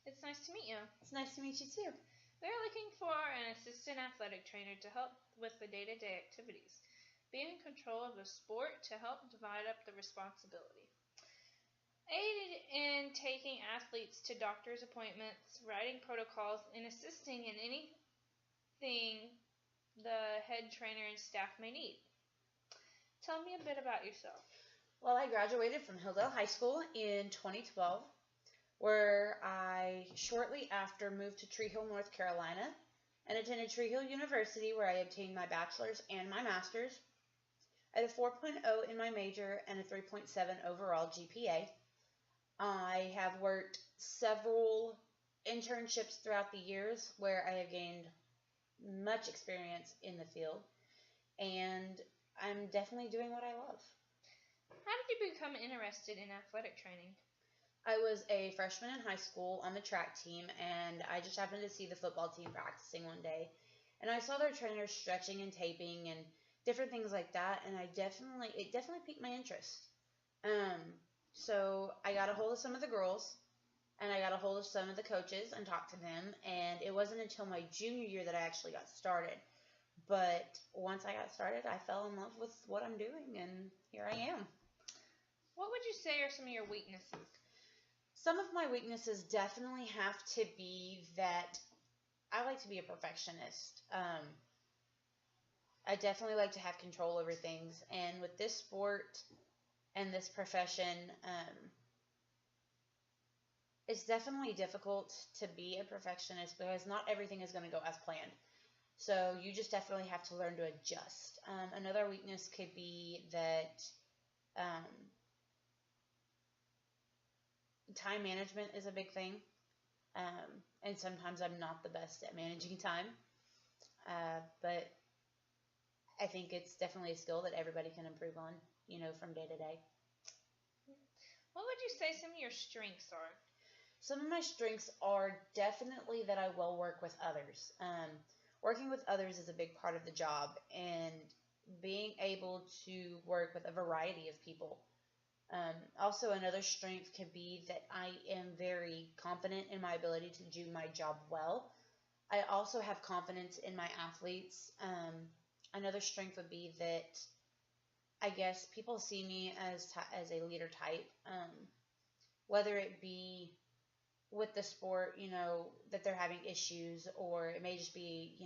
It's nice to meet you. It's nice to meet you too. We're looking for an assistant athletic trainer to help with the day-to-day activities. Be in control of the sport to help divide up the responsibility. Aid in taking athletes to doctor's appointments, writing protocols, and assisting in anything the head trainer and staff may need. Tell me a bit about yourself. Well, I graduated from Hillsdale High School in 2012, where I shortly after moved to Tree Hill, North Carolina, and attended Tree Hill University, where I obtained my bachelor's and my master's. I had a 4.0 in my major and a 3.7 overall GPA. I have worked several internships throughout the years where I have gained much experience in the field, and I'm definitely doing what I love. How did you become interested in athletic training? I was a freshman in high school on the track team, and I just happened to see the football team practicing one day, and I saw their trainers stretching and taping and different things like that, and it definitely piqued my interest. So I got a hold of some of the girls, and I got a hold of some of the coaches and talked to them, and it wasn't until my junior year that I actually got started. But once I got started, I fell in love with what I'm doing, and here I am. What would you say are some of your weaknesses? Some of my weaknesses definitely have to be that I like to be a perfectionist. I definitely like to have control over things, and with this sport and this profession, it's definitely difficult to be a perfectionist because not everything is going to go as planned. So you just definitely have to learn to adjust. Another weakness could be that time management is a big thing. And sometimes I'm not the best at managing time. But I think it's definitely a skill that everybody can improve on, from day to day. What would you say some of your strengths are? Some of my strengths are definitely that I will work with others. Working with others is a big part of the job, and being able to work with a variety of people. Also, another strength could be that I am very confident in my ability to do my job well. I also have confidence in my athletes. Another strength would be that I guess people see me as a leader type, whether it be with the sport, that they're having issues, or it may just be,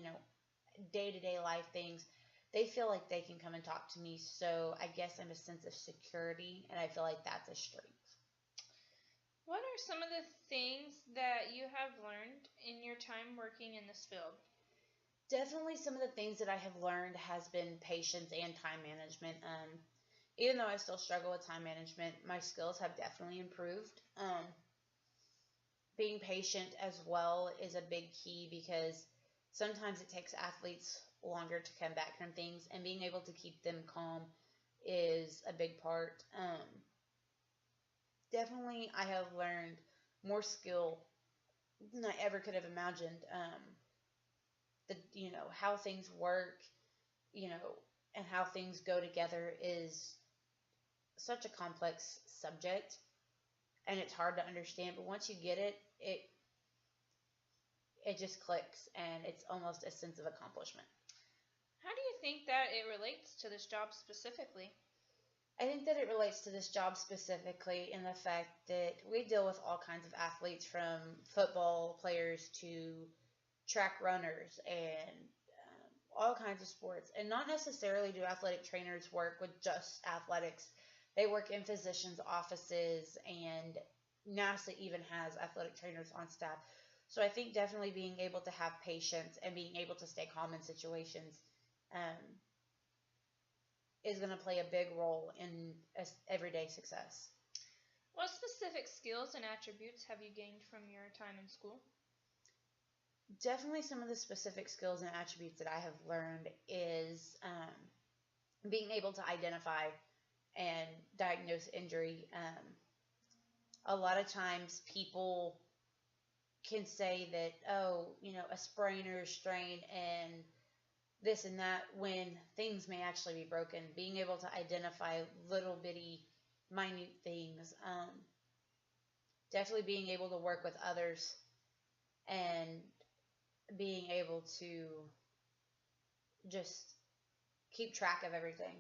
day-to-day life things. They feel like they can come and talk to me, so I guess I'm a sense of security, and I feel like that's a strength. What are some of the things that you have learned in your time working in this field? Definitely some of the things that I have learned has been patience and time management. Even though I still struggle with time management, my skills have definitely improved. Being patient as well is a big key because sometimes it takes athletes longer to come back from things, and being able to keep them calm is a big part. Definitely, I have learned more skill than I ever could have imagined. How things work, and how things go together is such a complex subject, and it's hard to understand. But once you get it, it just clicks, and it's almost a sense of accomplishment. How do you think that it relates to this job specifically? I think that it relates to this job specifically in the fact that we deal with all kinds of athletes, from football players to track runners and all kinds of sports. And not necessarily do athletic trainers work with just athletics. They work in physicians' offices, and NASA even has athletic trainers on staff. So I think definitely being able to have patience and being able to stay calm in situations is going to play a big role in everyday success. What specific skills and attributes have you gained from your time in school? Definitely some of the specific skills and attributes that I have learned is being able to identify and diagnose injury. A lot of times people can say that, a sprain or a strain and this and that, when things may actually be broken. Being able to identify little bitty, minute things. Definitely being able to work with others and being able to just keep track of everything.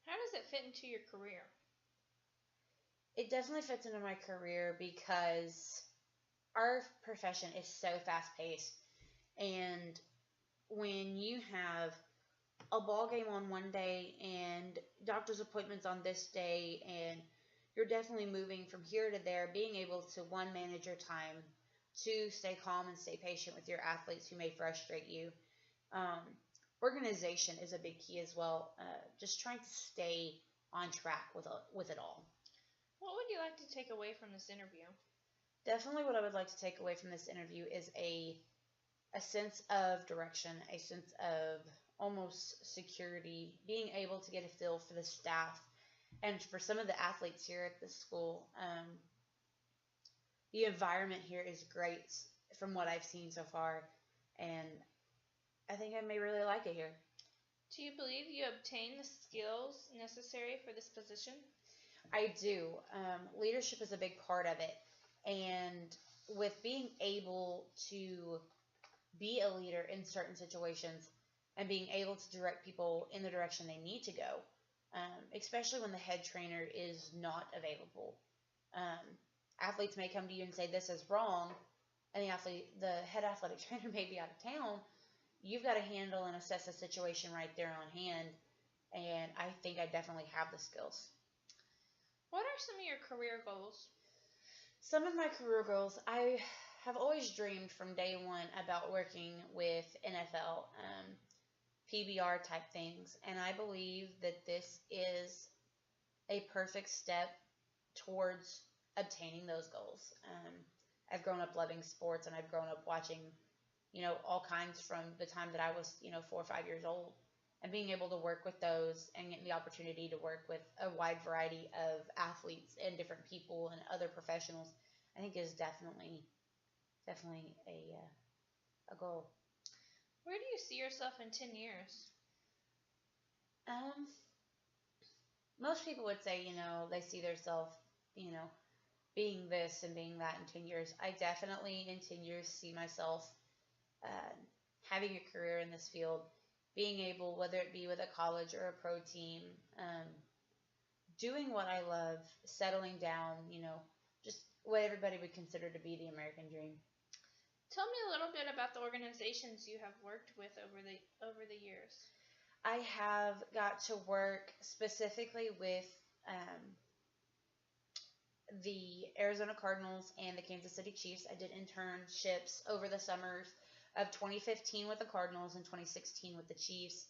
How does it fit into your career? It definitely fits into my career because our profession is so fast paced. And when you have a ball game on one day and doctor's appointments on this day, and you're definitely moving from here to there, being able to one, manage your time, two, stay calm and stay patient with your athletes who may frustrate you. Um, Organization is a big key as well. Just trying to stay on track with it all. What would you like to take away from this interview? Definitely, what I would like to take away from this interview is a sense of direction, a sense of almost security, being able to get a feel for the staff and for some of the athletes here at the school. The environment here is great from what I've seen so far, and I think I may really like it here. Do you believe you obtain the skills necessary for this position? I do. Leadership is a big part of it, and with being able to be a leader in certain situations and being able to direct people in the direction they need to go, especially when the head trainer is not available. Um, Athletes may come to you and say this is wrong, and the head athletic trainer may be out of town. You've got to handle and assess the situation right there on hand, and I think I definitely have the skills. What are some of your career goals? Some of my career goals, I have always dreamed from day one about working with NFL, PBR type things, and I believe that this is a perfect step towards obtaining those goals. I've grown up loving sports, and I've grown up watching, all kinds from the time that I was, 4 or 5 years old, and being able to work with those and getting the opportunity to work with a wide variety of athletes and different people and other professionals, I think is definitely a goal. Where do you see yourself in 10 years? Most people would say, they see themselves, being this and being that in 10 years. I definitely in 10 years see myself having a career in this field, being able, whether it be with a college or a pro team, doing what I love, settling down, just what everybody would consider to be the American dream. Tell me a little bit about the organizations you have worked with over the years. I have got to work specifically with the Arizona Cardinals and the Kansas City Chiefs. I did internships over the summers of 2015 with the Cardinals and 2016 with the Chiefs.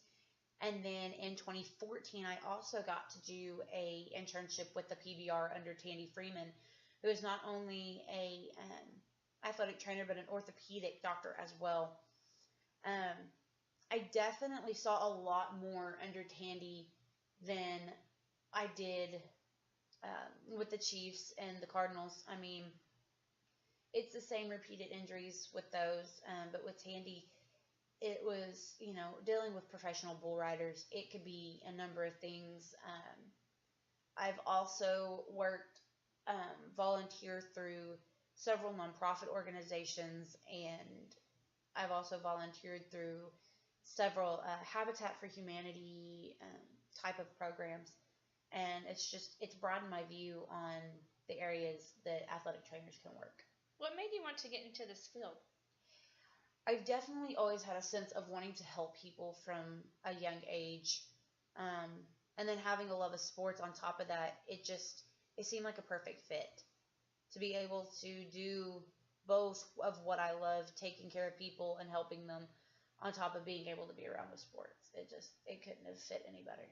And then in 2014, I also got to do a internship with the PBR under Tandy Freeman, who is not only a athletic trainer but an orthopedic doctor as well. I definitely saw a lot more under Tandy than I did with the Chiefs and the Cardinals. I mean, it's the same repeated injuries with those, but with Tandy, it was, dealing with professional bull riders. It could be a number of things. I've also worked, volunteer through several nonprofit organizations, and I've also volunteered through several Habitat for Humanity type of programs. And it's broadened my view on the areas that athletic trainers can work. What made you want to get into this field? I've definitely always had a sense of wanting to help people from a young age. And then having a love of sports on top of that, it seemed like a perfect fit to be able to do both of what I love, taking care of people and helping them, on top of being able to be around the sports. It couldn't have fit any better.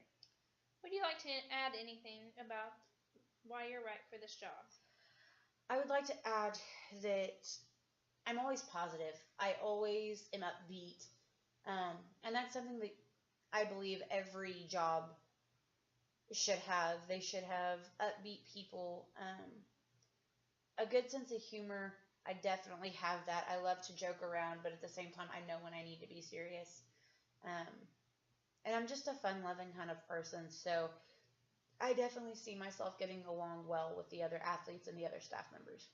Would you like to add anything about why you're right for this job? I would like to add that I'm always positive. I always am upbeat. And that's something that I believe every job should have. They should have upbeat people, a good sense of humor. I definitely have that. I love to joke around, but at the same time, I know when I need to be serious. And I'm just a fun-loving kind of person, so I definitely see myself getting along well with the other athletes and the other staff members.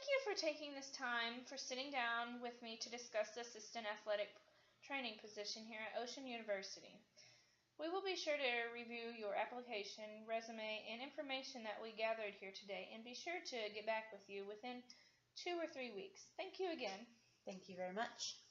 you for taking this time for sitting down with me to discuss the assistant athletic training position here at Ocean University. We will be sure to review your application, resume, and information that we gathered here today, and be sure to get back with you within 2 or 3 weeks. Thank you again. Thank you very much.